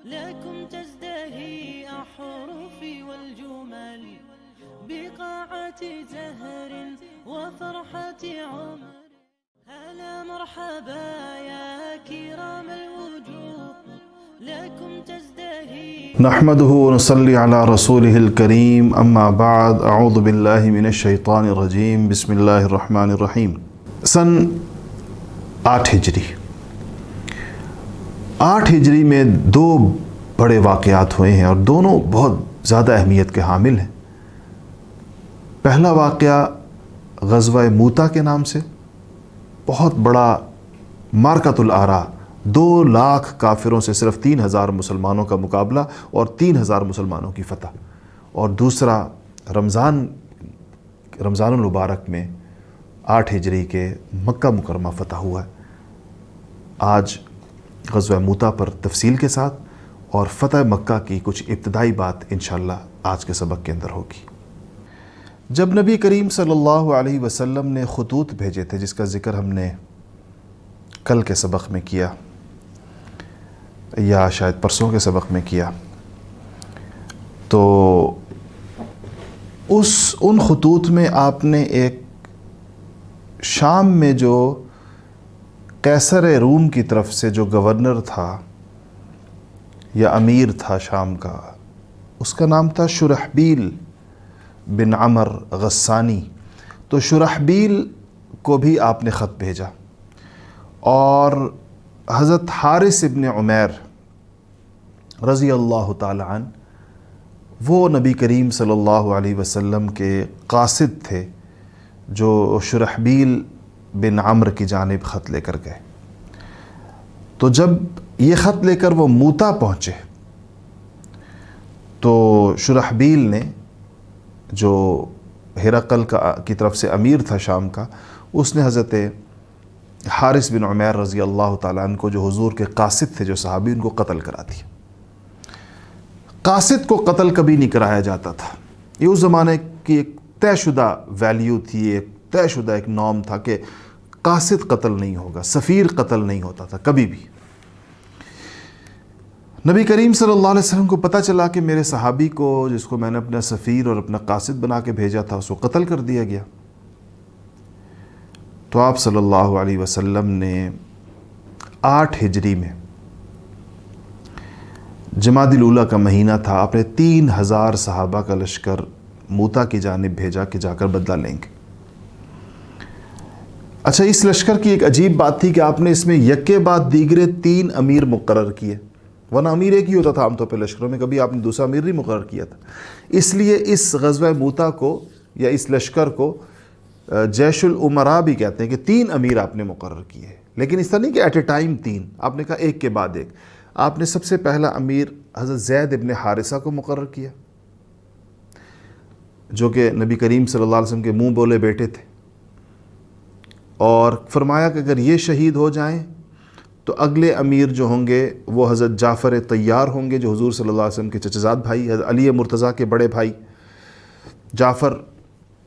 لكم تزدهي أحرفي والجمل بقاعة زهر وفرحة عمر. هلا مرحبا يا كرام الوجوه لكم تزدهي. نحمده ونصلي على رسوله الكريم اما بعد اعوذ بالله من الشیطان الرجیم بسم اللہ الرحمن الرحیم. سن 8 ہجری 8 ہجری میں دو بڑے واقعات ہوئے ہیں اور دونوں بہت زیادہ اہمیت کے حامل ہیں. پہلا واقعہ غزوہ موتا کے نام سے، بہت بڑا مارکۃ الآراء، 2 لاکھ کافروں سے صرف 3000 مسلمانوں کا مقابلہ اور 3000 مسلمانوں کی فتح. اور دوسرا رمضان المبارک میں 8 ہجری کے مکہ مکرمہ فتح ہوا ہے. آج غزوہ موتا پر تفصیل کے ساتھ اور فتح مکہ کی کچھ ابتدائی بات انشاءاللہ آج کے سبق کے اندر ہوگی. جب نبی کریم صلی اللہ علیہ وسلم نے خطوط بھیجے تھے، جس کا ذکر ہم نے کل کے سبق میں کیا یا شاید پرسوں کے سبق میں کیا، تو ان خطوط میں آپ نے ایک شام میں جو قیصر روم کی طرف سے جو گورنر تھا یا امیر تھا شام کا، اس کا نام تھا شرحبیل بن عمر غسانی. تو شرحبیل کو بھی آپ نے خط بھیجا اور حضرت حارث ابن عمیر رضی اللہ تعالی عنہ، وہ نبی کریم صلی اللہ علیہ وسلم کے قاصد تھے جو شرحبیل بن عمر کی جانب خط لے کر گئے. تو جب یہ خط لے کر وہ موتا پہنچے تو شرحبیل نے، جو ہرقل کی طرف سے امیر تھا شام کا، اس نے حضرت حارث بن عمیر رضی اللہ تعالیٰ عنہ کو، جو حضور کے قاصد تھے، جو صحابی، ان کو قتل کرا دیا. قاصد کو قتل کبھی نہیں کرایا جاتا تھا. یہ اس زمانے کی ایک طے شدہ ویلیو تھی، ایک طے شدہ ایک نارم تھا کہ قاصد قتل نہیں ہوگا، سفیر قتل نہیں ہوتا تھا کبھی بھی. نبی کریم صلی اللہ علیہ وسلم کو پتہ چلا کہ میرے صحابی کو، جس کو میں نے اپنا سفیر اور اپنا قاصد بنا کے بھیجا تھا، اس کو قتل کر دیا گیا. تو آپ صلی اللہ علیہ وسلم نے 8 ہجری میں، جمادی الاولیٰ کا مہینہ تھا، آپ نے 3000 صحابہ کا لشکر موتا کی جانب بھیجا کہ جا کر بدلہ لیں گے. اچھا، اس لشکر کی ایک عجیب بات تھی کہ آپ نے اس میں یکے بعد دیگرے 3 امیر مقرر کیے، ورنہ امیر ایک ہی ہوتا تھا عام طور پہ لشکروں میں، کبھی آپ نے دوسرا امیر نہیں مقرر کیا تھا. اس لیے اس غزوہ موتا کو یا اس لشکر کو جیش الامراء بھی کہتے ہیں کہ 3 امیر آپ نے مقرر کیے. لیکن اس طرح نہیں کہ ایٹ اے ٹائم 3، آپ نے کہا ایک کے بعد ایک. آپ نے سب سے پہلا امیر حضرت زید ابن حارثہ کو مقرر کیا، جو کہ نبی کریم صلی اللہ علیہ وسلم کے منہ بولے بیٹے تھے، اور فرمایا کہ اگر یہ شہید ہو جائیں تو اگلے امیر جو ہوں گے وہ حضرت جعفر طیار ہوں گے، جو حضور صلی اللہ علیہ وسلم کے چچزاد بھائی، حضرت علی مرتضیٰ کے بڑے بھائی، جعفر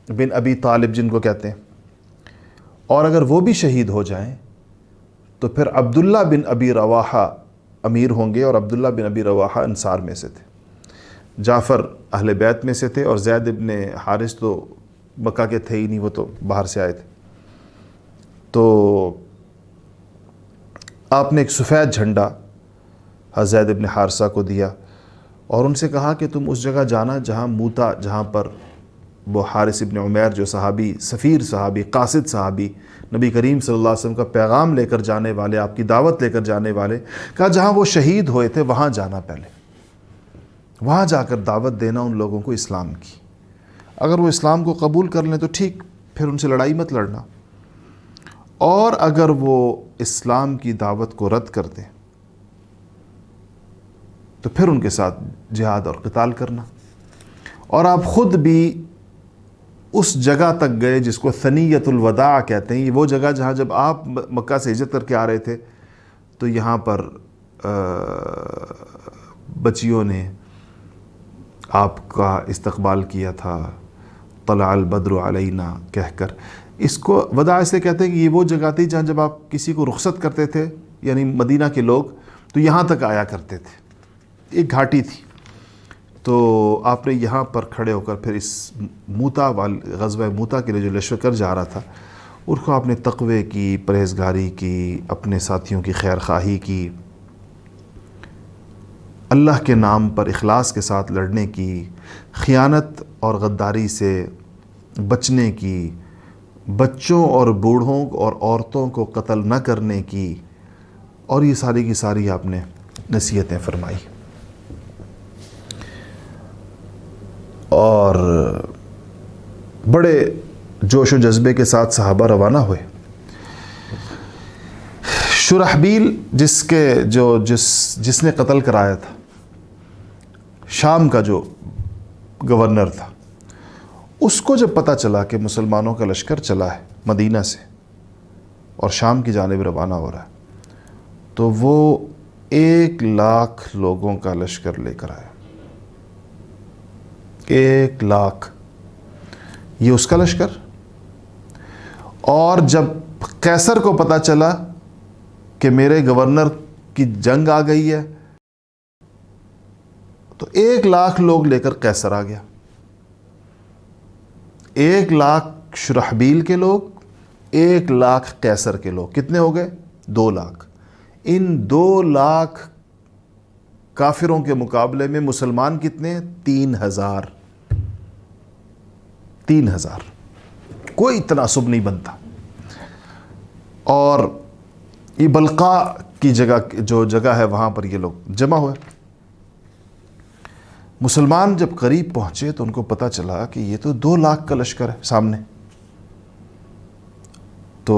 بن ابی طالب جن کو کہتے ہیں. اور اگر وہ بھی شہید ہو جائیں تو پھر عبداللہ بن ابی رواحہ امیر ہوں گے، اور عبداللہ بن ابی رواحہ انصار میں سے تھے. جعفر اہل بیت میں سے تھے، اور زید ابن حارث تو مکہ کے تھے ہی نہیں، وہ تو باہر سے آئے تھے. تو آپ نے ایک سفید جھنڈا حضرت زید ابن حارثہ کو دیا اور ان سے کہا کہ تم اس جگہ جانا جہاں موتا، جہاں پر وہ حارث ابن عمیر جو صحابی، سفیر صحابی، قاصد صحابی، نبی کریم صلی اللہ علیہ وسلم کا پیغام لے کر جانے والے، آپ کی دعوت لے کر جانے والے، کہا جہاں وہ شہید ہوئے تھے وہاں جانا، پہلے وہاں جا کر دعوت دینا ان لوگوں کو اسلام کی. اگر وہ اسلام کو قبول کر لیں تو ٹھیک، پھر ان سے لڑائی مت لڑنا، اور اگر وہ اسلام کی دعوت کو رد کر دیں تو پھر ان کے ساتھ جہاد اور قتال کرنا. اور آپ خود بھی اس جگہ تک گئے جس کو ثنیۃ الوداع کہتے ہیں. یہ وہ جگہ جہاں جب آپ مکہ سے ہجرت کر کے آ رہے تھے تو یہاں پر بچیوں نے آپ کا استقبال کیا تھا، طلع البدر علینا کہہ کر. اس کو وداع سے کہتے ہیں کہ یہ وہ جگہ تھی جہاں جب آپ کسی کو رخصت کرتے تھے، یعنی مدینہ کے لوگ، تو یہاں تک آیا کرتے تھے. ایک گھاٹی تھی، تو آپ نے یہاں پر کھڑے ہو کر پھر اس موتا غزوہ موتا کے لیے جو لشکر جا رہا تھا اس کو آپ نے تقوی کی، پرہیزگاری کی، اپنے ساتھیوں کی خیر خواہی کی، اللہ کے نام پر اخلاص کے ساتھ لڑنے کی، خیانت اور غداری سے بچنے کی، بچوں اور بوڑھوں اور عورتوں کو قتل نہ کرنے کی، اور یہ ساری کی ساری آپ نے نصیحتیں فرمائی. اور بڑے جوش و جذبے کے ساتھ صحابہ روانہ ہوئے. شرحبیل جس نے قتل کرایا تھا، شام کا جو گورنر تھا، اس کو جب پتہ چلا کہ مسلمانوں کا لشکر چلا ہے مدینہ سے اور شام کی جانب روانہ ہو رہا ہے، تو وہ 1,00,000 لوگوں کا لشکر لے کر آیا. 1,00,000 یہ اس کا لشکر. اور جب قیصر کو پتہ چلا کہ میرے گورنر کی جنگ آ گئی ہے، تو 1,00,000 لوگ لے کر قیصر آ گیا. 1,00,000 شرحبیل کے لوگ، 1,00,000 قیصر کے لوگ، کتنے ہو گئے؟ 2,00,000. ان 2,00,000 کافروں کے مقابلے میں مسلمان کتنے؟ 3,000. 3,000. کوئی تناسب نہیں بنتا. اور یہ بلقاء کی جو جگہ ہے وہاں پر یہ لوگ جمع ہوئے. مسلمان جب قریب پہنچے تو ان کو پتہ چلا کہ یہ تو 2,00,000 کا لشکر ہے سامنے. تو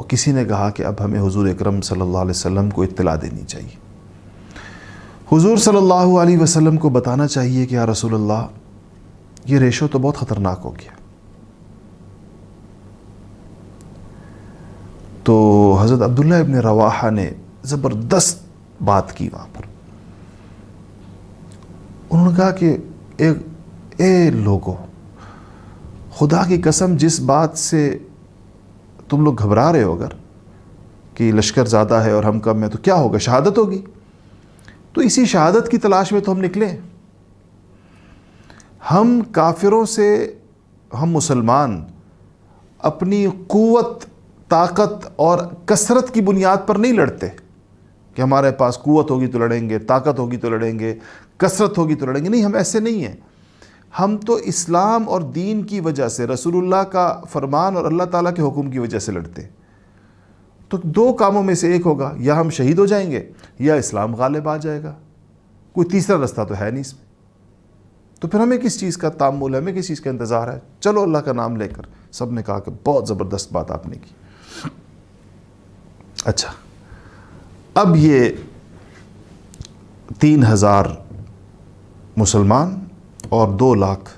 کسی نے کہا کہ اب ہمیں حضور اکرم صلی اللہ علیہ وسلم کو اطلاع دینی چاہیے. حضور صلی اللہ علیہ وسلم کو بتانا چاہیے کہ یا رسول اللہ، یہ ریشو تو بہت خطرناک ہو گیا. تو حضرت عبداللہ ابن رواحہ نے زبردست بات کی وہاں پر. انہوں نے کہا کہ اے لوگو، خدا کی قسم جس بات سے تم لوگ گھبرا رہے ہو اگر کہ لشکر زیادہ ہے اور ہم کم ہیں، تو کیا ہوگا؟ شہادت ہوگی. تو اسی شہادت کی تلاش میں تو ہم نکلے. ہم کافروں سے، ہم مسلمان اپنی قوت، طاقت اور کثرت کی بنیاد پر نہیں لڑتے کہ ہمارے پاس قوت ہوگی تو لڑیں گے، طاقت ہوگی تو لڑیں گے، کثرت ہوگی تو لڑیں گے. نہیں، ہم ایسے نہیں ہیں. ہم تو اسلام اور دین کی وجہ سے، رسول اللہ کا فرمان اور اللہ تعالیٰ کے حکم کی وجہ سے لڑتے. تو 2 کاموں میں سے ایک ہوگا، یا ہم شہید ہو جائیں گے یا اسلام غالب آ جائے گا. کوئی تیسرا رستہ تو ہے نہیں اس میں. تو پھر ہمیں کس چیز کا تامل ہے، ہمیں کس چیز کا انتظار ہے؟ چلو اللہ کا نام لے کر. سب نے کہا کہ بہت زبردست بات آپ نے کی. اچھا، اب یہ 3,000 مسلمان اور 2,00,000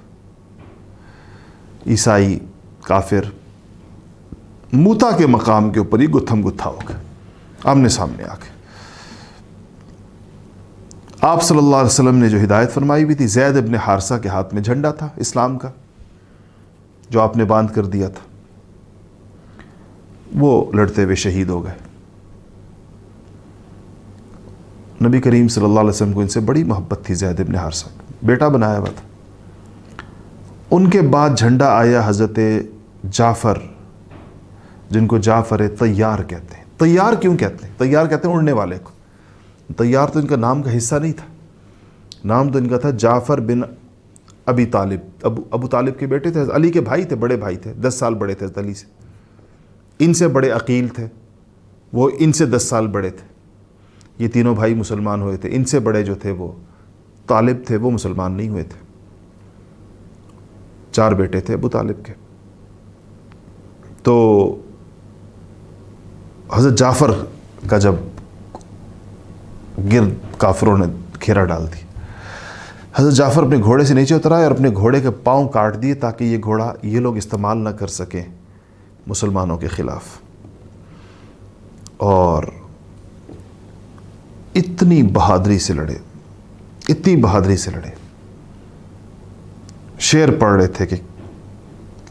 عیسائی کافر موتا کے مقام کے اوپر ہی گتھم گتھا ہو گئے، آمنے سامنے آ گئے. آپ صلی اللہ علیہ وسلم نے جو ہدایت فرمائی بھی تھی، زید ابن حارثہ کے ہاتھ میں جھنڈا تھا اسلام کا جو آپ نے باندھ کر دیا تھا، وہ لڑتے ہوئے شہید ہو گئے. نبی کریم صلی اللہ علیہ وسلم کو ان سے بڑی محبت تھی. زید ابن حارثہ بیٹا بنایا ہوا تھا. ان کے بعد جھنڈا آیا حضرت جعفر، جن کو جعفر طیار کہتے ہیں. طیار کیوں کہتے ہیں؟ طیار کہتے ہیں اڑنے والے کو. طیار تو ان کا نام کا حصہ نہیں تھا، نام تو ان کا تھا جعفر بن ابی طالب. ابو طالب کے بیٹے تھے، علی کے بھائی تھے، بڑے بھائی تھے، 10 سال بڑے تھے علی سے. ان سے بڑے عقیل تھے، وہ ان سے 10 سال بڑے تھے. یہ تینوں بھائی مسلمان ہوئے تھے. ان سے بڑے جو تھے وہ طالب تھے، وہ مسلمان نہیں ہوئے تھے. 4 بیٹے تھے ابو طالب کے. تو حضرت جعفر کا جب گرد کافروں نے گھیرا ڈال دی، حضرت جعفر اپنے گھوڑے سے نیچے اترائے اور اپنے گھوڑے کے پاؤں کاٹ دیے تاکہ یہ گھوڑا یہ لوگ استعمال نہ کر سکیں مسلمانوں کے خلاف. اور اتنی بہادری سے لڑے، اتنی بہادری سے لڑے. شعر پڑھ رہے تھے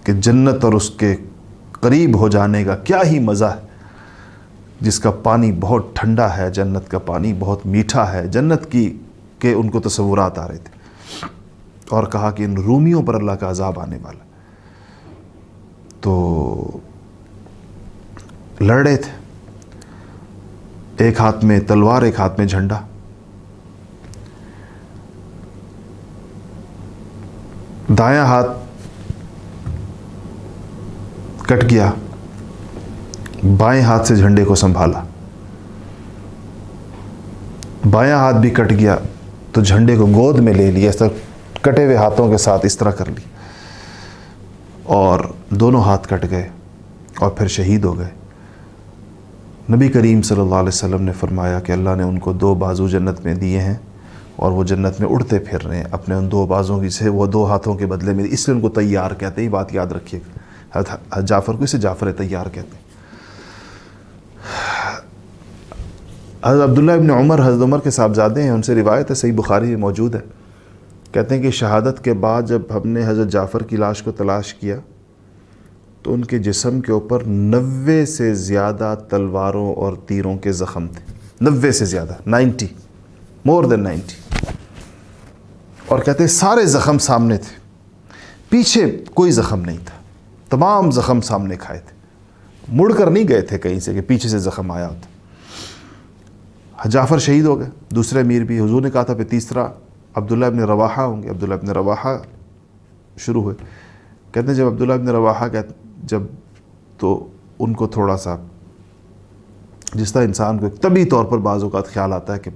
کہ جنت اور اس کے قریب ہو جانے کا کیا ہی مزہ ہے، جس کا پانی بہت ٹھنڈا ہے، جنت کا پانی بہت میٹھا ہے. جنت کی کے ان کو تصورات آ رہے تھے، اور کہا کہ ان رومیوں پر اللہ کا عذاب آنے والا. تو لڑ رہے تھے، ایک ہاتھ میں تلوار ایک ہاتھ میں جھنڈا. دایاں ہاتھ کٹ گیا، بائیں ہاتھ سے جھنڈے کو سنبھالا. بایاں ہاتھ بھی کٹ گیا تو جھنڈے کو گود میں لے لیا، اس طرح کٹے ہوئے ہاتھوں کے ساتھ اس طرح کر لی، اور دونوں ہاتھ کٹ گئے اور پھر شہید ہو گئے. نبی کریم صلی اللہ علیہ وسلم نے فرمایا کہ اللہ نے ان کو 2 بازو جنت میں دیے ہیں، اور وہ جنت میں اڑتے پھر رہے ہیں اپنے ان 2 بازوں کی سے، وہ 2 ہاتھوں کے بدلے میں، اس لیے ان کو تیار کہتے ہیں. یہ بات یاد رکھیے گا، حضرت جعفر کو اسے جعفر تیار کہتے ہیں. حضرت عبداللہ ابن عمر حضرت عمر کے صاحبزادے ہیں، ان سے روایت ہے، صحیح بخاری میں موجود ہے. کہتے ہیں کہ شہادت کے بعد جب ہم نے حضرت جعفر کی لاش کو تلاش کیا تو ان کے جسم کے اوپر 90 سے زیادہ تلواروں اور تیروں کے زخم تھے. 90 سے زیادہ، 90، مور دین 90. اور کہتے ہیں سارے زخم سامنے تھے، پیچھے کوئی زخم نہیں تھا. تمام زخم سامنے کھائے تھے، مڑ کر نہیں گئے تھے کہیں سے کہ پیچھے سے زخم آیا ہوتا. جعفر شہید ہو گئے. دوسرے امیر بھی، حضور نے کہا تھا پھر تیسرا عبداللہ ابن رواحہ ہوں گے. عبداللہ ابن رواحہ شروع ہوئے. کہتے ہیں جب عبداللہ ابن رواحہ جب تو ان کو تھوڑا سا، جس طرح انسان کو طبعی طور پر بعض اوقات خیال آتا ہے کہ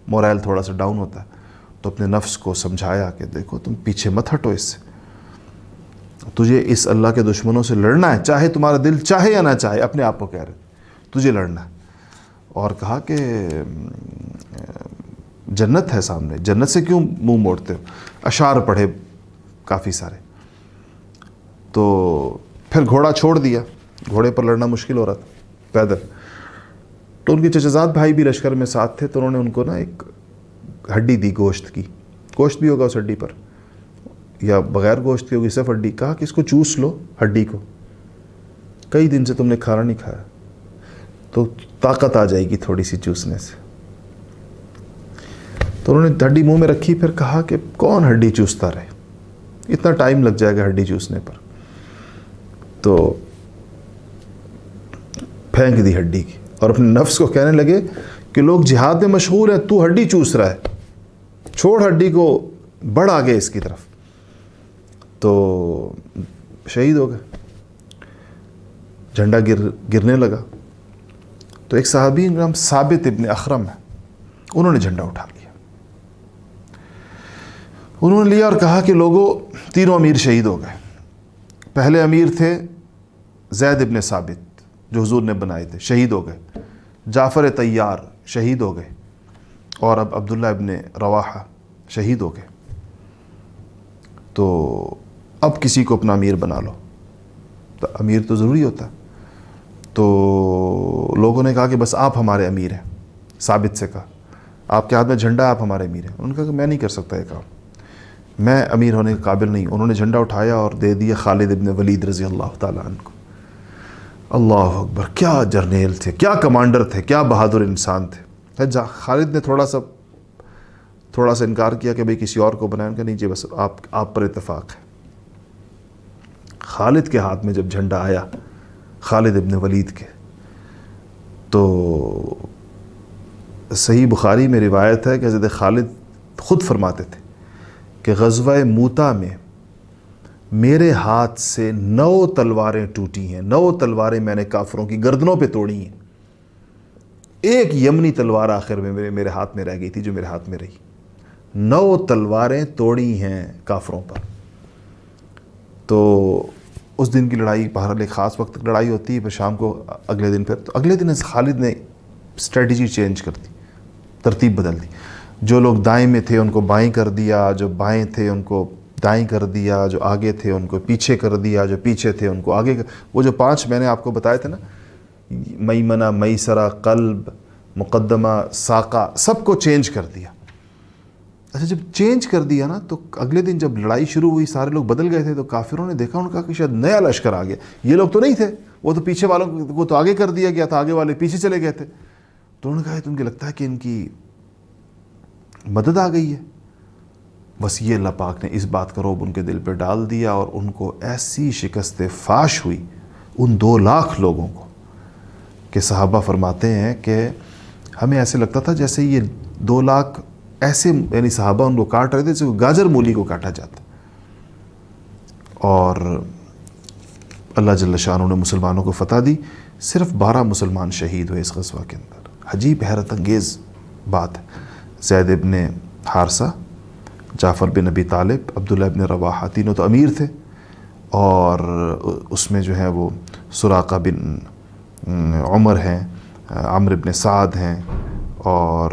مورائل تھوڑا سا ڈاؤن ہوتا ہے، تو اپنے نفس کو سمجھایا کہ دیکھو تم پیچھے مت ہٹو اس سے، تجھے اس اللہ کے دشمنوں سے لڑنا ہے، چاہے تمہارا دل چاہے یا نہ چاہے. اپنے آپ کو کہہ رہے تجھے لڑنا ہے. اور کہا کہ جنت ہے سامنے، جنت سے کیوں منہ موڑتے ہو. اشعار پڑھے کافی سارے. تو پھر گھوڑا چھوڑ دیا، گھوڑے پر لڑنا مشکل ہو رہا تھا پیدل. تو ان کے چچزاد بھائی بھی لشکر میں ساتھ تھے، تو انہوں نے ان کو نا ایک ہڈی دی، گوشت کی. گوشت بھی ہوگا اس ہڈی پر، یا بغیر گوشت کی ہوگی، صرف ہڈی. کہا کہ اس کو چوس لو ہڈی کو، کئی دن سے تم نے کھانا نہیں کھایا تو طاقت آ جائے گی تھوڑی سی چوسنے سے. تو انہوں نے ہڈی منہ میں رکھی، پھر کہا کہ کون ہڈی چوستا رہے، اتنا ٹائم لگ جائے گا ہڈی چوسنے پر. تو پھینک دی ہڈی کی، اور اپنے نفس کو کہنے لگے کہ لوگ جہاد میں مشغول ہیں، تو ہڈی چوس رہا ہے، چھوڑ ہڈی کو، بڑھ آگے اس کی طرف. تو شہید ہو گئے. جھنڈا گرنے لگا تو ایک صحابی نام ثابت ابن اخرم ہے، انہوں نے جھنڈا اٹھا لیا. انہوں نے لیا اور کہا کہ لوگوں، تینوں امیر شہید ہو گئے. پہلے امیر تھے زید ابن ثابت جو حضور نے بنائے تھے، شہید ہو گئے. جعفر طیار شہید ہو گئے، اور اب عبداللہ ابن رواحہ شہید ہو گئے. تو اب کسی کو اپنا امیر بنا لو. تو امیر تو ضروری ہوتا ہے. تو لوگوں نے کہا کہ بس آپ ہمارے امیر ہیں. ثابت سے کہا آپ کے ہاتھ میں جھنڈا، آپ ہمارے امیر ہیں. انہوں نے کہا کہ میں نہیں کر سکتا یہ کام، میں امیر ہونے کے قابل نہیں. انہوں نے جھنڈا اٹھایا اور دے دیا خالد ابن ولید رضی اللہ تعالیٰ عنہ کو. اللہ اکبر، کیا جرنیل تھے، کیا کمانڈر تھے، کیا بہادر انسان تھے. خالد نے تھوڑا سا انکار کیا کہ بھئی کسی اور کو بنائیں. ان کا نہیں جی، بس آپ پر اتفاق ہے. خالد کے ہاتھ میں جب جھنڈا آیا، خالد ابن ولید کے، تو صحیح بخاری میں روایت ہے کہ حضرت خالد خود فرماتے تھے کہ غزوہ موتا میں میرے ہاتھ سے 9 تلواریں ٹوٹی ہیں. 9 تلواریں میں نے کافروں کی گردنوں پہ توڑی ہیں. ایک یمنی تلوار آخر میں میرے ہاتھ میں رہ گئی تھی جو میرے ہاتھ میں رہی. 9 تلواریں توڑی ہیں کافروں پر. تو اس دن کی لڑائی بہرحال ایک خاص وقت تک لڑائی ہوتی ہے، پھر شام کو اگلے دن، پھر تو اگلے دن خالد نے اسٹریٹجی چینج کر دی، ترتیب بدل دی. جو لوگ دائیں میں تھے ان کو بائیں کر دیا، جو بائیں تھے ان کو دائیں کر دیا، جو آگے تھے ان کو پیچھے کر دیا، جو پیچھے تھے ان کو آگے وہ جو 5 میں نے آپ کو بتائے تھے نا، میمنہ، میسرہ، قلب، مقدمہ، ساقہ، سب کو چینج کر دیا. اچھا جب چینج کر دیا نا، تو اگلے دن جب لڑائی شروع ہوئی سارے لوگ بدل گئے تھے. تو کافروں نے دیکھا، انہوں نے کہا کہ شاید نیا لشکر آ گیا. یہ لوگ تو نہیں تھے، وہ تو پیچھے والوں کو تو آگے کر دیا گیا تھا، آگے والے پیچھے چلے گئے تھے. تو انہوں نے کہا تم کو لگتا ہے کہ ان کی مدد آ گئی ہے. بس یہ اللہ پاک نے اس بات کا رعب ان کے دل پہ ڈال دیا اور ان کو ایسی شکست فاش ہوئی ان 2 لاکھ لوگوں کو کہ صحابہ فرماتے ہیں کہ ہمیں ایسے لگتا تھا جیسے یہ 2 لاکھ ایسے یعنی صحابہ ان کو کاٹ رہے تھے جیسے گاجر مولی کو کاٹا جاتا. اور اللہ جل شانہ نے مسلمانوں کو فتح دی. صرف 12 مسلمان شہید ہوئے اس غزوہ کے اندر. عجیب حیرت انگیز بات ہے. زید ابن حارثہ، جعفر بن ابی طالب، عبداللہ ابن رواحہ، تینوں تو امیر تھے، اور اس میں جو ہے وہ سراقہ بن عمر ہیں، عمرو ابن سعد ہیں، اور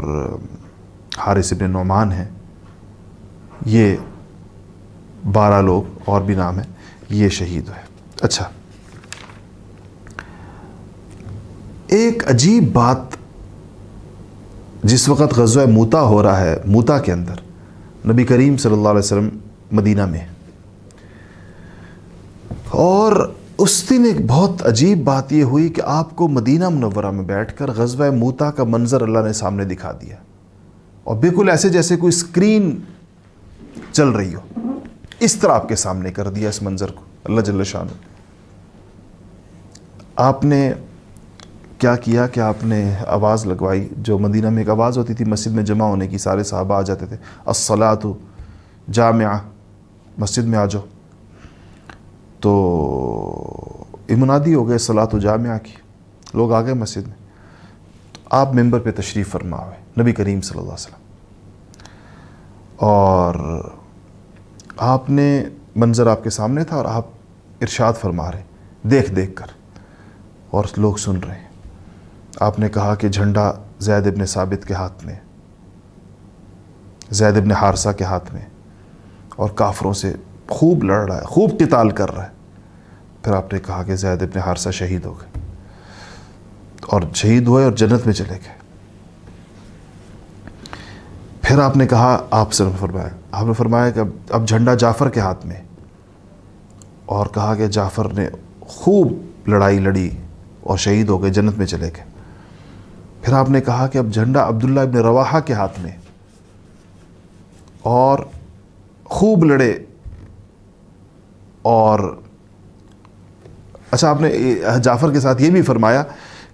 حارث ابن نعمان ہیں. یہ 12 لوگ اور بھی نام ہیں، یہ شہید ہوئے. اچھا، ایک عجیب بات جس وقت غزوہ موتا ہو رہا ہے، موتا کے اندر نبی کریم صلی اللہ علیہ وسلم مدینہ میں، اور اس دن ایک بہت عجیب بات یہ ہوئی کہ آپ کو مدینہ منورہ میں بیٹھ کر غزوہ موتا کا منظر اللہ نے سامنے دکھا دیا، اور بالکل ایسے جیسے کوئی اسکرین چل رہی ہو، اس طرح آپ کے سامنے کر دیا اس منظر کو اللہ جل شانہ. آپ نے کیا کیا کہ آپ نے آواز لگوائی. جو مدینہ میں ایک آواز ہوتی تھی مسجد میں جمع ہونے کی، سارے صحابہ آ جاتے تھے، الصلاۃ جامعہ، مسجد میں آ جاؤ. تو منادی ہو گئے صلاۃ جامعہ کی، لوگ آ گئے مسجد میں. تو آپ ممبر پہ تشریف فرما ہوئے نبی کریم صلی اللہ علیہ وسلم، اور آپ نے منظر آپ کے سامنے تھا اور آپ ارشاد فرما رہے دیکھ دیکھ کر، اور لوگ سن رہے ہیں. آپ نے کہا کہ جھنڈا زید ابن ثابت کے ہاتھ میں، زید ابن حارثہ کے ہاتھ میں، اور کافروں سے خوب لڑ رہا ہے، خوب قتال کر رہا ہے. پھر آپ نے کہا کہ زید ابن حارثہ شہید ہو گئے، اور شہید ہوئے اور جنت میں چلے گئے. پھر آپ نے کہا، آپ نے فرمایا کہ اب جھنڈا جعفر کے ہاتھ میں، اور کہا کہ جعفر نے خوب لڑائی لڑی اور شہید ہو گئے، جنت میں چلے گئے. پھر آپ نے کہا کہ اب جھنڈا عبداللہ ابن رواحہ کے ہاتھ میں، اور خوب لڑے، اور اچھا آپ نے جعفر کے ساتھ یہ بھی فرمایا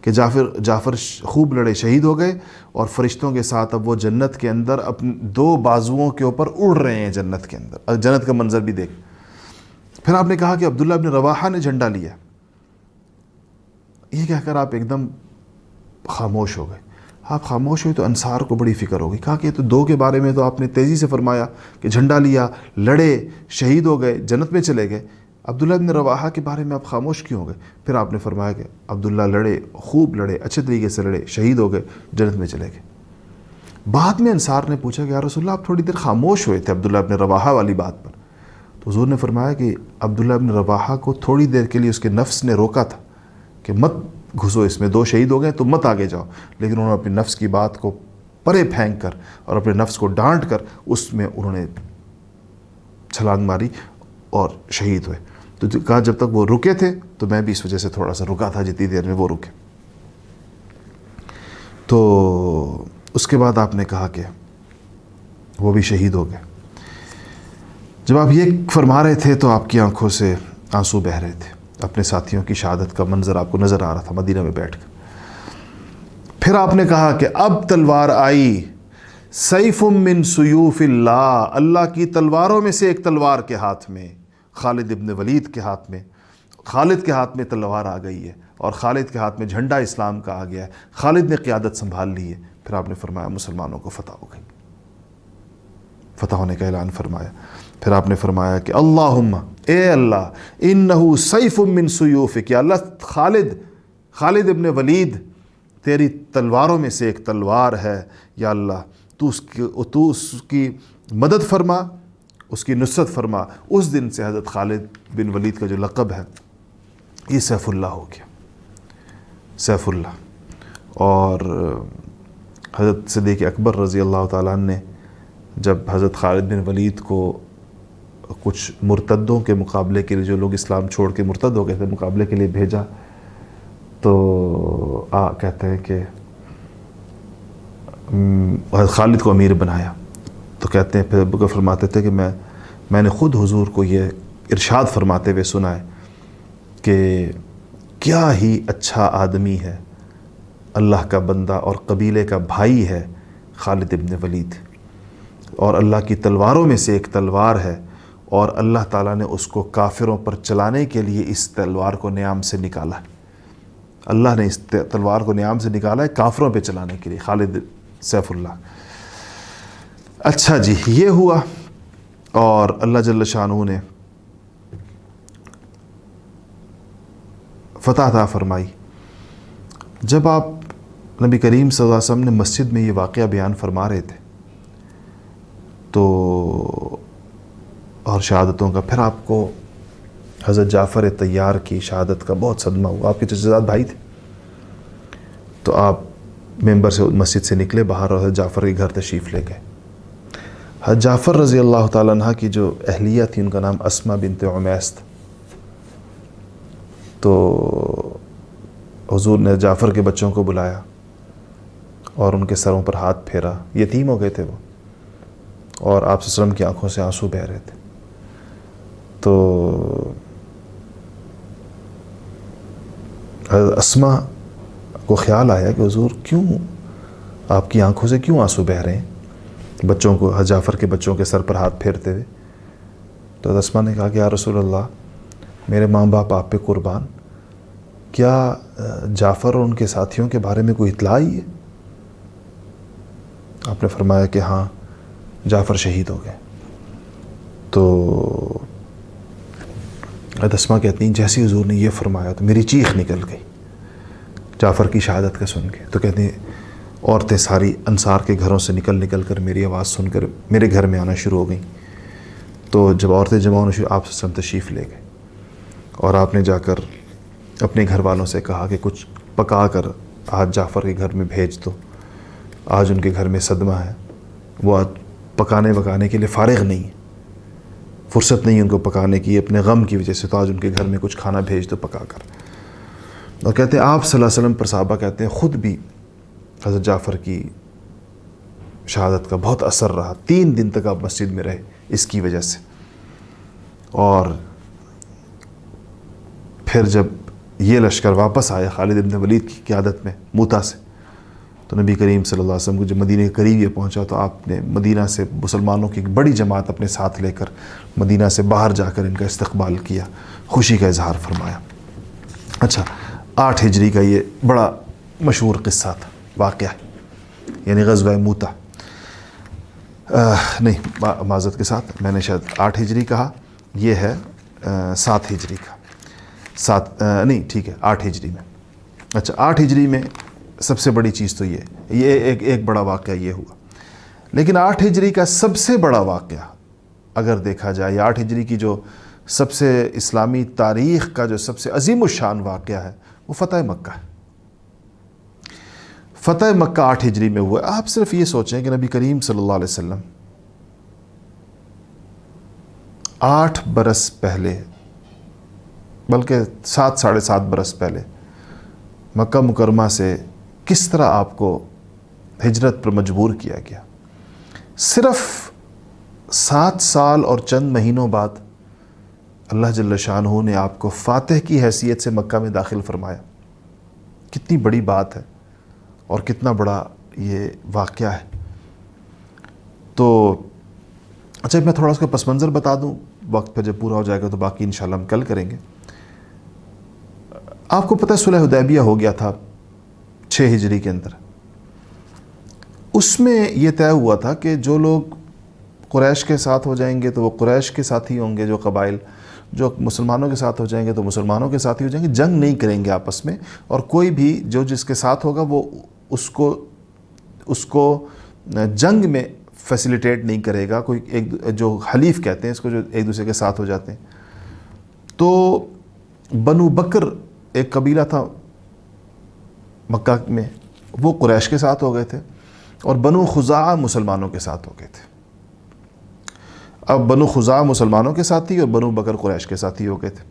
کہ جعفر خوب لڑے، شہید ہو گئے، اور فرشتوں کے ساتھ اب وہ جنت کے اندر اپنے 2 بازوؤں کے اوپر اڑ رہے ہیں جنت کے اندر، جنت کا منظر بھی دیکھ. پھر آپ نے کہا کہ عبداللہ ابن رواحہ نے جھنڈا لیا. یہ کہہ کر آپ ایک دم خاموش ہو گئے. آپ خاموش ہوئے تو انصار کو بڑی فکر ہو گئی. کہا کہ یہ تو 2 کے بارے میں تو آپ نے تیزی سے فرمایا کہ جھنڈا لیا، لڑے، شہید ہو گئے، جنت میں چلے گئے. عبداللہ ابن رواحہ کے بارے میں آپ خاموش کیوں ہو گئے؟ پھر آپ نے فرمایا کہ عبداللہ لڑے، خوب لڑے، اچھے طریقے سے لڑے، شہید ہو گئے، جنت میں چلے گئے. بعد میں انصار نے پوچھا کہ یا رسول اللہ آپ تھوڑی دیر خاموش ہوئے تھے عبداللہ ابن رواحہ والی بات پر. تو حضور نے فرمایا کہ عبداللہ ابن رواحہ کو تھوڑی دیر کے لیے اس کے نفس نے روکا تھا کہ مت گھسو اس میں، 2 شہید ہو گئے تو مت آگے جاؤ، لیکن انہوں نے اپنی نفس کی بات کو پرے پھینک کر اور اپنے نفس کو ڈانٹ کر اس میں انہوں نے چھلانگ ماری اور شہید ہوئے. تو کہا جب تک وہ رکے تھے تو میں بھی اس وجہ سے تھوڑا سا رکا تھا جتنی دیر میں وہ رکے. تو اس کے بعد آپ نے کہا کہ وہ بھی شہید ہو گئے. جب آپ یہ فرما رہے تھے تو آپ کی آنکھوں سے آنسو بہہ رہے تھے، اپنے ساتھیوں کی شہادت کا منظر آپ کو نظر آ رہا تھا مدینہ میں بیٹھ کر. پھر آپ نے کہا کہ اب تلوار آئی، سیف من سیوف اللہ، اللہ کی تلواروں میں سے ایک تلوار کے ہاتھ میں، خالد ابن ولید کے ہاتھ میں. خالد کے ہاتھ میں تلوار آ گئی ہے، اور خالد کے ہاتھ میں جھنڈا اسلام کا آ گیا ہے، خالد نے قیادت سنبھال لی ہے. پھر آپ نے فرمایا مسلمانوں کو فتح ہو گئی، فتح ہونے کا اعلان فرمایا. پھر آپ نے فرمایا کہ اللہم، اے اللہ، انہو سیف من سیوفک، یا اللہ خالد ابن ولید تیری تلواروں میں سے ایک تلوار ہے، یا اللہ تو اس کی مدد فرما، اس کی نصرت فرما. اس دن سے حضرت خالد بن ولید کا جو لقب ہے یہ سیف اللہ ہو گیا، سیف اللہ. اور حضرت صدیق اکبر رضی اللہ تعالیٰ عنہ نے جب حضرت خالد بن ولید کو کچھ مرتدوں کے مقابلے کے لیے، جو لوگ اسلام چھوڑ کے مرتد ہو گئے تھے، مقابلے کے لیے بھیجا، تو کہتے ہیں کہ خالد کو امیر بنایا. تو کہتے ہیں پھر ابو بکر فرماتے تھے کہ میں نے خود حضور کو یہ ارشاد فرماتے ہوئے سنا ہے کہ کیا ہی اچھا آدمی ہے، اللہ کا بندہ اور قبیلے کا بھائی ہے خالد ابن ولید، اور اللہ کی تلواروں میں سے ایک تلوار ہے، اور اللہ تعالیٰ نے اس کو کافروں پر چلانے کے لیے اس تلوار کو نیام سے نکالا ہے۔ اللہ نے اس تلوار کو نیام سے نکالا ہے کافروں پہ چلانے کے لیے، خالد سیف اللہ۔ اچھا جی، یہ ہوا، اور اللہ جل شانہ نے فتح عطا فرمائی۔ جب آپ نبی کریم صلی اللہ علیہ وسلم نے مسجد میں یہ واقعہ بیان فرما رہے تھے تو اور شہادتوں کا، پھر آپ کو حضرت جعفر طیار کی شہادت کا بہت صدمہ ہوا۔ آپ کے چچا بھائی تھے، تو آپ ممبر سے مسجد سے نکلے باہر اور حضرت جعفر کے گھر تشریف لے گئے۔ حضرت جعفر رضی اللہ تعالیٰ عنہ کی جو اہلیہ تھی ان کا نام اسماء بنت عمیس تھا، تو حضور نے جعفر کے بچوں کو بلایا اور ان کے سروں پر ہاتھ پھیرا، یتیم ہو گئے تھے وہ، اور آپ صلی اللہ علیہ وسلم کی آنکھوں سے آنسو بہہ رہے تھے۔ تو حضرت اسماء کو خیال آیا کہ حضور کیوں آپ کی آنکھوں سے کیوں آنسو بہہ رہے ہیں، بچوں کو، حضرت جعفر کے بچوں کے سر پر ہاتھ پھیرتے ہوئے۔ تو حضرت اسماء نے کہا کہ یا رسول اللہ، میرے ماں باپ آپ پہ قربان، کیا جعفر اور ان کے ساتھیوں کے بارے میں کوئی اطلاع آئی ہے؟ آپ نے فرمایا کہ ہاں، جعفر شہید ہو گئے۔ تو حضرت اسماء کہتی ہیں جیسے حضور نے یہ فرمایا تو میری چیخ نکل گئی جعفر کی شہادت کا سن کے۔ تو کہتے ہیں عورتیں ساری انصار کے گھروں سے نکل کر میری آواز سن کر میرے گھر میں آنا شروع ہو گئیں۔ تو جب عورتیں جمع ہونا شروع، آپ سے تشریف لے گئے، اور آپ نے جا کر اپنے گھر والوں سے کہا کہ کچھ پکا کر آج جعفر کے گھر میں بھیج دو، آج ان کے گھر میں صدمہ ہے، وہ آج پکانے کے لیے فارغ نہیں ہے، فرصت نہیں ان کو پکانے کی اپنے غم کی وجہ سے، تو آج ان کے گھر میں کچھ کھانا بھیج دو پکا کر۔ اور کہتے ہیں آپ صلی اللہ علیہ وسلم پر صحابہ کہتے ہیں خود بھی حضرت جعفر کی شہادت کا بہت اثر رہا، 3 دن تک آپ مسجد میں رہے اس کی وجہ سے۔ اور پھر جب یہ لشکر واپس آیا خالد ابن ولید کی قیادت میں موتا سے، تو نبی کریم صلی اللہ علیہ وسلم کو جب مدینہ کے قریب یہ پہنچا تو آپ نے مدینہ سے مسلمانوں کی ایک بڑی جماعت اپنے ساتھ لے کر مدینہ سے باہر جا کر ان کا استقبال کیا، خوشی کا اظہار فرمایا۔ اچھا، 8 ہجری کا یہ بڑا مشہور قصہ تھا، واقعہ، یعنی غزوہ موتا۔ نہیں، معذرت کے ساتھ میں نے شاید 8 ہجری کہا، یہ ہے 7 ہجری کا، 7 ٹھیک ہے 8 ہجری میں۔ اچھا، 8 ہجری میں سب سے بڑی چیز تو یہ ایک بڑا واقعہ یہ ہوا، لیکن 8 ہجری کا سب سے بڑا واقعہ اگر دیکھا جائے، یا 8 ہجری کی جو سب سے اسلامی تاریخ کا جو سب سے عظیم الشان واقعہ ہے وہ فتح مکہ ہے۔ فتح مکہ 8 ہجری میں ہوا۔ آپ صرف یہ سوچیں کہ نبی کریم صلی اللہ علیہ وسلم 8 برس پہلے، بلکہ 7 ساڑھے 7 برس پہلے مکہ مکرمہ سے کس طرح آپ کو ہجرت پر مجبور کیا گیا۔ صرف 7 سال اور چند مہینوں بعد اللہ جل شانہ نے آپ کو فاتح کی حیثیت سے مکہ میں داخل فرمایا۔ کتنی بڑی بات ہے اور کتنا بڑا یہ واقعہ ہے۔ تو اچھا، میں تھوڑا اس کا پس منظر بتا دوں، وقت پہ جب پورا ہو جائے گا تو باقی انشاءاللہ ہم کل کریں گے۔ آپ کو پتہ ہے صلح حدیبیہ ہو گیا تھا 6 ہجری کے اندر۔ اس میں یہ طے ہوا تھا کہ جو لوگ قریش کے ساتھ ہو جائیں گے تو وہ قریش کے ساتھ ہی ہوں گے، جو قبائل جو مسلمانوں کے ساتھ ہو جائیں گے تو مسلمانوں کے ساتھ ہی ہو جائیں گے، جنگ نہیں کریں گے آپس میں، اور کوئی بھی جو جس کے ساتھ ہوگا وہ اس کو جنگ میں فیسیلیٹیٹ نہیں کرے گا، کوئی ایک جو حلیف کہتے ہیں اس کو، جو ایک دوسرے کے ساتھ ہو جاتے ہیں۔ تو بنو بکر ایک قبیلہ تھا مکہ میں، وہ قریش کے ساتھ ہو گئے تھے، اور بنو خزاعہ مسلمانوں کے ساتھ ہو گئے تھے۔ اب بنو خزاعہ مسلمانوں کے ساتھ ہی اور بنو بکر قریش کے ساتھ ہی ہو گئے تھے۔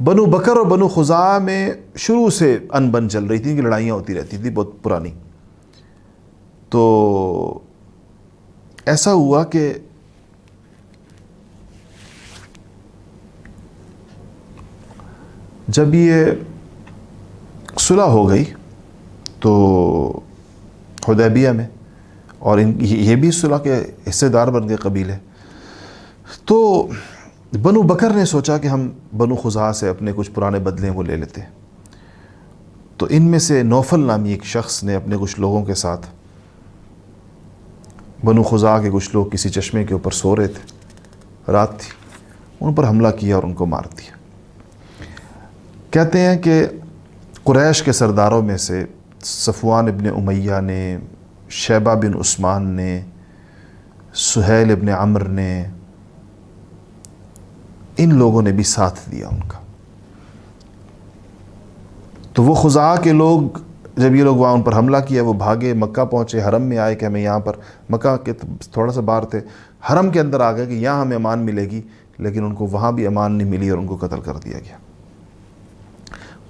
بنو بکر اور بنو خزاعہ میں شروع سے انبن چل رہی تھی کہ لڑائیاں ہوتی رہتی تھی بہت پرانی۔ تو ایسا ہوا کہ جب یہ صلح ہو گئی تو حدیبیہ میں، اور یہ بھی صلح کے حصے دار بن گئے قبیلے، تو بنو بکر نے سوچا کہ ہم بنو خزاعہ سے اپنے کچھ پرانے بدلے وہ لے لیتے ہیں۔ تو ان میں سے نوفل نامی ایک شخص نے اپنے کچھ لوگوں کے ساتھ، بنو خزاعہ کے کچھ لوگ کسی چشمے کے اوپر سو رہے تھے، رات تھی، ان پر حملہ کیا اور ان کو مار دیا۔ کہتے ہیں کہ قریش کے سرداروں میں سے صفوان ابن امیہ نے، شیبہ بن عثمان نے، سہیل ابن عمر نے، ان لوگوں نے بھی ساتھ دیا ان کا۔ تو وہ خزاعہ کے لوگ، جب یہ لوگ وہاں ان پر حملہ کیا، وہ بھاگے، مکہ پہنچے، حرم میں آئے کہ ہمیں یہاں پر، مکہ کے تھوڑا سا باہر تھے، حرم کے اندر آ گئے کہ یہاں ہمیں امان ملے گی، لیکن ان کو وہاں بھی امان نہیں ملی اور ان کو قتل کر دیا گیا۔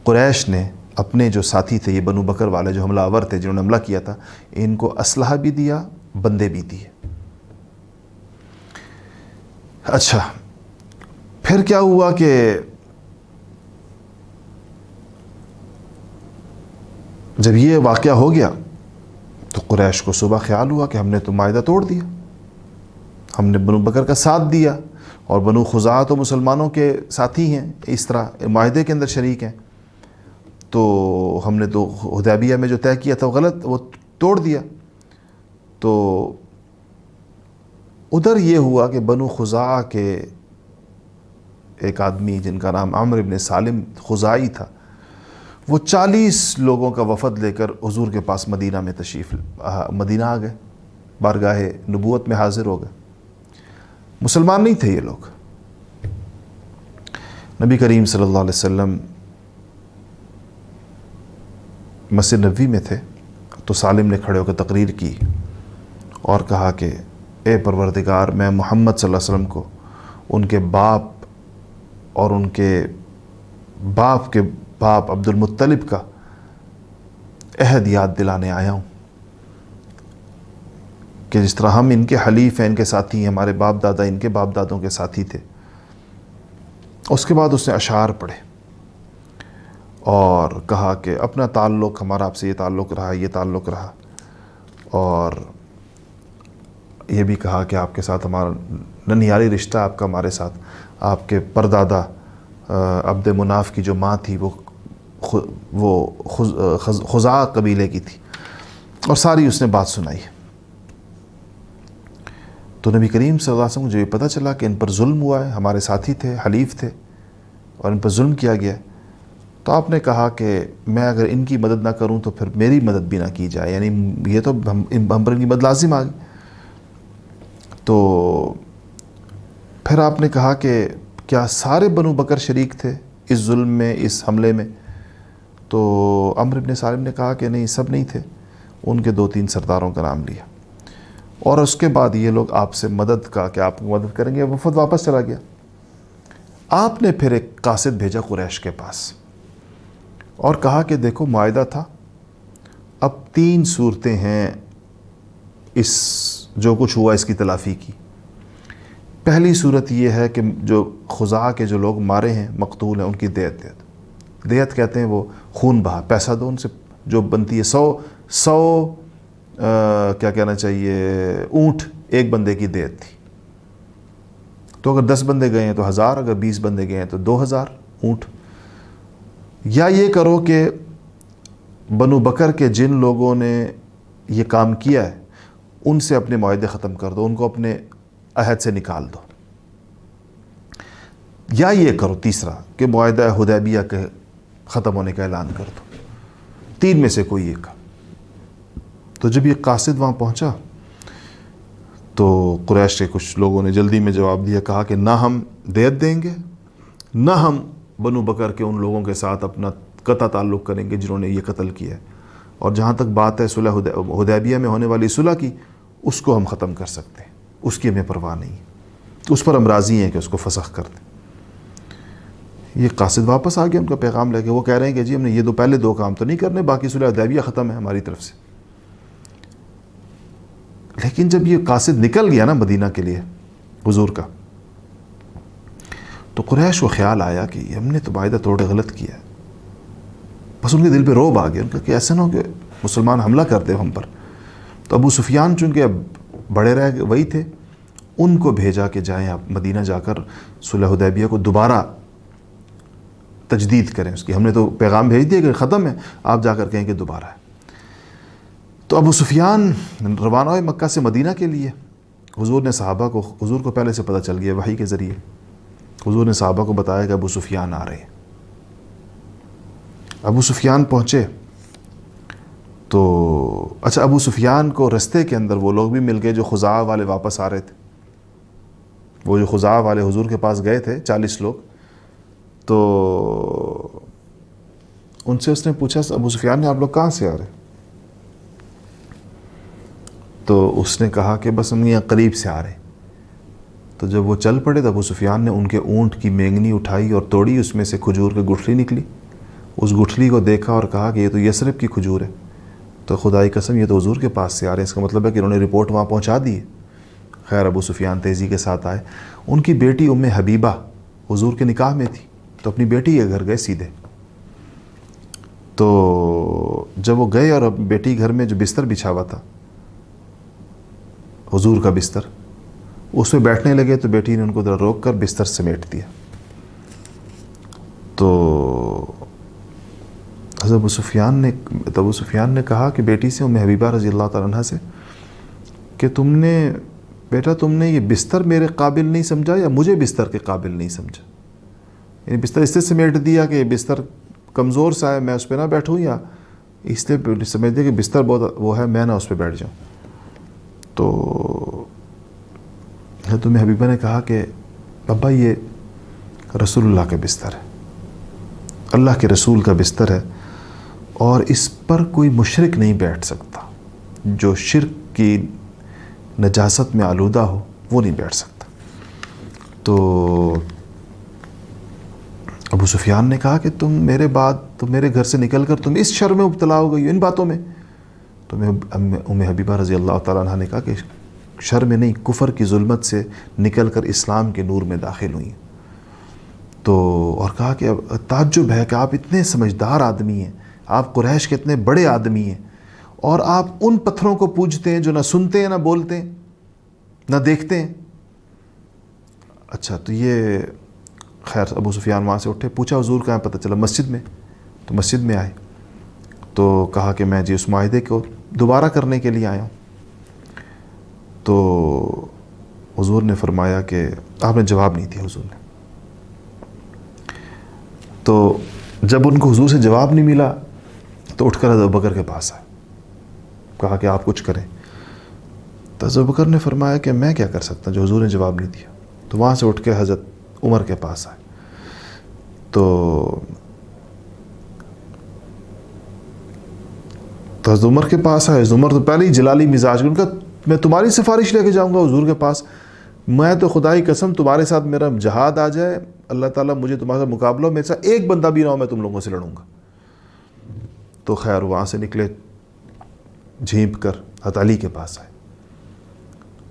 قریش نے اپنے جو ساتھی تھے، یہ بنو بکر والے جو حملہ آور تھے جنہوں نے حملہ کیا تھا، ان کو اسلحہ بھی دیا، بندے بھی دیے۔ اچھا، پھر کیا ہوا کہ جب یہ واقعہ ہو گیا تو قریش کو صبح خیال ہوا کہ ہم نے تو معاہدہ توڑ دیا، ہم نے بنو بکر کا ساتھ دیا، اور بنو خزاعہ تو مسلمانوں کے ساتھی ہیں، اس طرح معاہدے کے اندر شریک ہیں، تو ہم نے تو حدیبیہ میں جو طے کیا تھا وہ غلط، وہ توڑ دیا۔ تو ادھر یہ ہوا کہ بنو خزاعہ کے ایک آدمی جن کا نام عمر ابن سالم خزاعی تھا، وہ 40 لوگوں کا وفد لے کر حضور کے پاس مدینہ میں مدینہ آ گئے، بارگاہ نبوت میں حاضر ہو گئے۔ مسلمان نہیں تھے یہ لوگ، نبی کریم صلی اللہ علیہ وسلم مسجد نبوی میں تھے تو سالم نے کھڑے ہو کے تقریر کی اور کہا کہ اے پروردگار، میں محمد صلی اللہ علیہ وسلم کو ان کے باپ اور ان کے باپ کے باپ عبد المطلب کا عہد یاد دلانے آیا ہوں کہ جس طرح ہم ان کے حلیف ہیں، ان کے ساتھی ہیں، ہمارے باپ دادا ان کے باپ دادوں کے ساتھی تھے۔ اس کے بعد اس نے اشعار پڑھے اور کہا کہ اپنا تعلق، ہمارا آپ سے یہ تعلق رہا، یہ تعلق رہا، اور یہ بھی کہا کہ آپ کے ساتھ ہمارا ننیالی رشتہ، آپ کا ہمارے ساتھ، آپ کے پردادا عبد مناف کی جو ماں تھی وہ خزاعہ قبیلے کی تھی، اور ساری اس نے بات سنائی۔ تو نبی کریم صلی اللہ علیہ وسلم کو جو یہ پتہ چلا کہ ان پر ظلم ہوا ہے، ہمارے ساتھی تھے، حلیف تھے، اور ان پر ظلم کیا گیا، تو آپ نے کہا کہ میں اگر ان کی مدد نہ کروں تو پھر میری مدد بھی نہ کی جائے، یعنی یہ تو ہم پر ان کی مدد لازم آ گئی۔ تو پھر آپ نے کہا کہ کیا سارے بنو بکر شریک تھے اس ظلم میں، اس حملے میں؟ تو عمر بن سالم نے کہا کہ نہیں، سب نہیں تھے، ان کے 2-3 سرداروں کا نام لیا، اور اس کے بعد یہ لوگ آپ سے مدد کا کہ آپ کو مدد کریں گے، وفد واپس چلا گیا۔ آپ نے پھر ایک قاصد بھیجا قریش کے پاس اور کہا کہ دیکھو معاہدہ تھا، اب 3 صورتیں ہیں اس جو کچھ ہوا اس کی تلافی کی۔ پہلی صورت یہ ہے کہ جو خزاعہ کے جو لوگ مارے ہیں، مقتول ہیں، ان کی دیت کہتے ہیں، وہ خون بہا، پیسہ دو ان سے جو بنتی ہے، 100 کیا کہنا چاہیے، اونٹ ایک بندے کی دیت تھی، تو اگر 10 بندے گئے ہیں تو 1000، اگر 20 بندے گئے ہیں تو 2000 اونٹ۔ یا یہ کرو کہ بنو بکر کے جن لوگوں نے یہ کام کیا ہے ان سے اپنے معاہدے ختم کر دو، ان کو اپنے عہد سے نکال دو۔ یا یہ کرو تیسرا کہ معاہدہ حدیبیہ کے ختم ہونے کا اعلان کر دو، 3 میں سے کوئی ایک۔ تو جب یہ قاصد وہاں پہنچا تو قریش کے کچھ لوگوں نے جلدی میں جواب دیا، کہا کہ نہ ہم دیت دیں گے، نہ ہم بنو بکر کے ان لوگوں کے ساتھ اپنا قطع تعلق کریں گے جنہوں نے یہ قتل کیا ہے، اور جہاں تک بات ہے صلح حدیبیہ میں ہونے والی صلح کی، اس کو ہم ختم کر سکتے ہیں، اس کی ہمیں پرواہ نہیں، اس پر ہم راضی ہیں کہ اس کو فسخ کر دیں۔ یہ قاصد واپس آ گیا ان کا پیغام لے کے، وہ کہہ رہے ہیں کہ جی ہم نے یہ پہلے 2 کام تو نہیں کرنے، باقی صلح حدیبیہ ختم ہے ہماری طرف سے۔ لیکن جب یہ قاصد نکل گیا نا مدینہ کے لیے حضور کا، تو قریش کو خیال آیا کہ ہم نے تو معاہدہ توڑے غلط کیا ہے. بس ان کے دل پہ رعب آ گیا، ان کا کہ ایسا نہ ہو کہ مسلمان حملہ کر دے ہم پر. تو ابو سفیان چونکہ اب بڑے رہ وہی تھے، ان کو بھیجا کہ جائیں آپ مدینہ جا کر صلح حدیبیہ کو دوبارہ تجدید کریں اس کی. ہم نے تو پیغام بھیج دیا کہ ختم ہے، آپ جا کر کہیں کہ دوبارہ ہے. تو ابو سفیان روانہ ہوئے مکہ سے مدینہ کے لیے. حضور نے صحابہ کو، حضور کو پہلے سے پتہ چل گیا وحی کے ذریعے، حضور نے صحابہ کو بتایا کہ ابو سفیان آ رہے ہیں. ابو سفیان پہنچے تو اچھا، ابو سفیان کو رستے کے اندر وہ لوگ بھی مل گئے جو خزاعہ والے واپس آ رہے تھے. وہ جو خزاعہ والے حضور کے پاس گئے تھے 40 لوگ، تو ان سے اس نے پوچھا ابو سفیان نے آپ لوگ کہاں سے آ رہے؟ تو اس نے کہا کہ بس ہم یہاں قریب سے آ رہے. تو جب وہ چل پڑے تو ابو سفیان نے ان کے اونٹ کی مینگنی اٹھائی اور توڑی، اس میں سے کھجور کی گٹھلی نکلی. اس گٹھلی کو دیکھا اور کہا کہ یہ تو یثرب کی کھجور ہے. تو خدائی قسم یہ تو حضور کے پاس سے آ رہے ہیں، اس کا مطلب ہے کہ انہوں نے رپورٹ وہاں پہنچا دی ہے. خیر ابو سفیان تیزی کے ساتھ آئے. ان کی بیٹی ام حبیبہ حضور کے نکاح میں تھی، تو اپنی بیٹی کے گھر گئے سیدھے. تو جب وہ گئے اور بیٹی گھر میں جو بستر بچھا ہوا تھا حضور کا بستر، اس میں بیٹھنے لگے تو بیٹی نے ان کو ذرا روک کر بستر سمیٹ دیا. تو حضرت ابو سفیان نے کہا کہ بیٹی سے ام حبیبہ رضی اللہ تعالیٰ عنہ سے کہ تم نے یہ بستر میرے قابل نہیں سمجھا یا مجھے بستر کے قابل نہیں سمجھا؟ یعنی بستر اس سے سمیٹ دیا کہ یہ بستر کمزور سا ہے، میں اس پہ نہ بیٹھوں، یا اس لیے سمجھ دیا کہ بستر بہت وہ ہے، میں نہ اس پہ بیٹھ جاؤں؟ تو حضرت ام حبیبہ نے کہا کہ ابا یہ رسول اللہ کا بستر ہے، اللہ کے رسول کا بستر ہے، اور اس پر کوئی مشرک نہیں بیٹھ سکتا. جو شرک کی نجاست میں آلودہ ہو وہ نہیں بیٹھ سکتا. تو ابو سفیان نے کہا کہ تم میرے گھر سے نکل کر تم اس شر میں مبتلا ہو گئی ہو، ان باتوں میں. تو ام حبیبہ رضی اللہ تعالیٰ عنہ نے کہا کہ شر میں نہیں، کفر کی ظلمت سے نکل کر اسلام کے نور میں داخل ہوئی. تو اور کہا کہ تعجب ہے کہ آپ اتنے سمجھدار آدمی ہیں، آپ قریش کے اتنے بڑے آدمی ہیں، اور آپ ان پتھروں کو پوجتے ہیں جو نہ سنتے ہیں نہ بولتے ہیں نہ دیکھتے ہیں. اچھا، تو یہ خیر ابو سفیان وہاں سے اٹھے، پوچھا حضور کہاں؟ پتہ چلا مسجد میں. تو مسجد میں آئے تو کہا کہ میں جی اس معاہدے کو دوبارہ کرنے کے لیے آیا ہوں. تو حضور نے فرمایا کہ آپ نے جواب نہیں دیا. حضور نے تو جب ان کو حضور سے جواب نہیں ملا تو اٹھ کر حضرت ابوبکر کے پاس آئے، کہا کہ آپ کچھ کریں. تو حضرت ابوبکر نے فرمایا کہ میں کیا کر سکتا جو حضور نے جواب نہیں دیا. تو وہاں سے اٹھ کے حضرت عمر کے پاس آئے. تو حضرت عمر کے پاس آئے. حضرت عمر تو پہلے ہی جلالی مزاج، ان کا میں تمہاری سفارش لے کے جاؤں گا حضور کے پاس، میں تو خدائی قسم تمہارے ساتھ میرا جہاد آ جائے، اللہ تعالیٰ مجھے تمہارے ساتھ مقابلہ ہو، میرے ساتھ ایک بندہ بھی نہ ہو، میں تم لوگوں سے لڑوں گا. تو خیر وہاں سے نکلے جھینپ کر حضرت علی کے پاس آئے.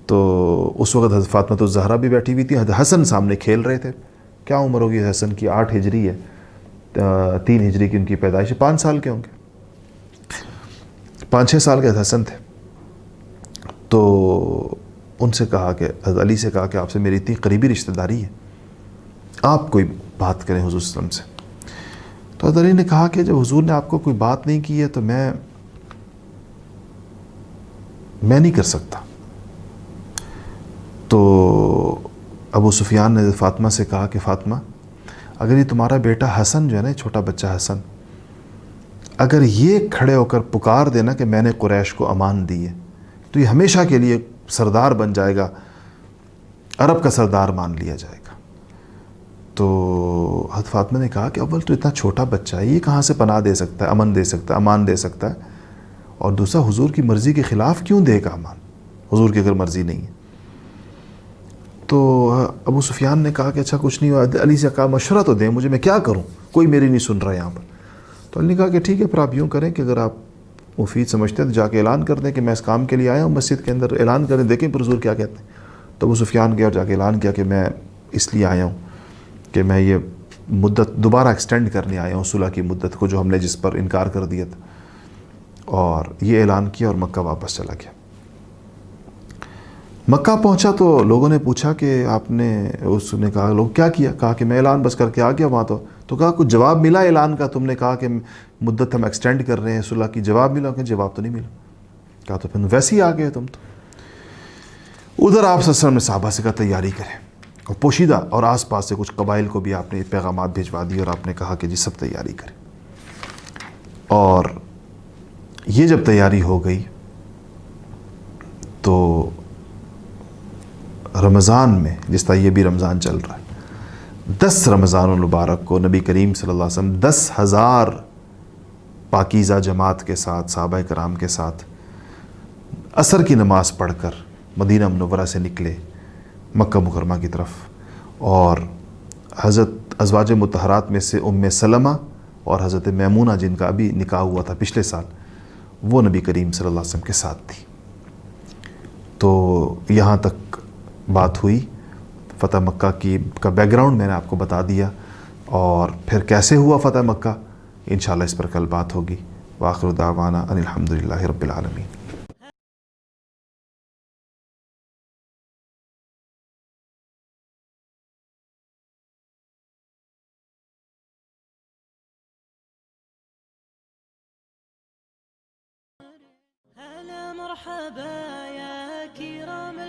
تو اس وقت حضرت فاطمہ الزہرا بھی بیٹھی ہوئی تھی، حضرت حسن سامنے کھیل رہے تھے. کیا عمر ہوگی حسن کی؟ 8 ہجری ہے، 3 ہجری کی ان کی پیدائش ہے. 5 سال کے ہوں گے، 5-6 سال کے حسن تھے. تو ان سے کہا کہ حضرت علی سے کہا کہ آپ سے میری اتنی قریبی رشتہ داری ہے، آپ کوئی بات کریں حضور صلی اللہ علیہ وسلم سے. تو حضرت علی نے کہا کہ جب حضور نے آپ کو کوئی بات نہیں کی ہے تو میں نہیں کر سکتا. تو ابو سفیان نے فاطمہ سے کہا کہ فاطمہ، اگر یہ تمہارا بیٹا حسن جو ہے نا، چھوٹا بچہ حسن، اگر یہ کھڑے ہو کر پکار دینا کہ میں نے قریش کو امان دی ہے، تو یہ ہمیشہ کے لیے سردار بن جائے گا، عرب کا سردار مان لیا جائے گا. تو حضرت فاطمہ نے کہا کہ اول تو اتنا چھوٹا بچہ ہے، یہ کہاں سے پناہ دے سکتا ہے، امن دے سکتا ہے، امان دے سکتا ہے، اور دوسرا حضور کی مرضی کے خلاف کیوں دے گا امان، حضور کی اگر مرضی نہیں ہے. تو ابو سفیان نے کہا کہ اچھا کچھ نہیں ہوا. علی سے کہا مشورہ تو دیں مجھے، میں کیا کروں، کوئی میری نہیں سن رہا یہاں پر. تو علی نے کہا کہ ٹھیک ہے، پھر آپ یوں کریں کہ اگر آپ مفید سمجھتے تو جا کے اعلان کر دیں کہ میں اس کام کے لیے آیا ہوں مسجد کے اندر، اعلان کریں، دیکھیں پھر حضور کیا کہتے ہیں. تو ابو سفیان گیا اور جا کے اعلان کیا کہ میں اس لیے آیا ہوں کہ میں یہ مدت دوبارہ ایکسٹینڈ کرنے آیا ہوں، صلح کی مدت کو جو ہم نے جس پر انکار کر دیا تھا. اور یہ اعلان کیا اور مکہ واپس چلا گیا. مکہ پہنچا تو لوگوں نے پوچھا کہ آپ نے، اس نے کہا لوگ کیا کیا؟ کہا کہ میں اعلان بس کر کے آ گیا وہاں. تو کہا کچھ جواب ملا اعلان کا؟ تم نے کہا کہ مدت ہم ایکسٹینڈ کر رہے ہیں صلح کی، جواب ملا؟ کہ جواب تو نہیں ملا. کہا تو پھر ویسے ہی آ گئے تم تو. ادھر آپ صلی اللہ علیہ وسلم نے صحابہ سے کہا تیاری کریں، اور پوشیدہ اور آس پاس سے کچھ قبائل کو بھی آپ نے پیغامات بھیجوا دیے اور آپ نے کہا کہ جی سب تیاری کریں. اور یہ جب تیاری ہو گئی تو رمضان میں، جس طرح یہ بھی رمضان چل رہا ہے، 10 رمضان المبارک کو نبی کریم صلی اللہ علیہ وسلم 10,000 پاکیزہ جماعت کے ساتھ، صحابہ کرام کے ساتھ عصر کی نماز پڑھ کر مدینہ منورہ سے نکلے مکہ مکرمہ کی طرف. اور حضرت ازواج مطہرات میں سے ام سلمہ اور حضرت میمونہ، جن کا ابھی نکاح ہوا تھا پچھلے سال، وہ نبی کریم صلی اللہ علیہ وسلم کے ساتھ تھی. تو یہاں تک بات ہوئی. فتح مکہ کا بیک گراؤنڈ میں نے آپ کو بتا دیا، اور پھر کیسے ہوا فتح مکہ انشاءاللہ اس پر کل بات ہوگی. وآخر دعوانا ان الحمدللہ رب العالمین. هلا مرحبا يا كرام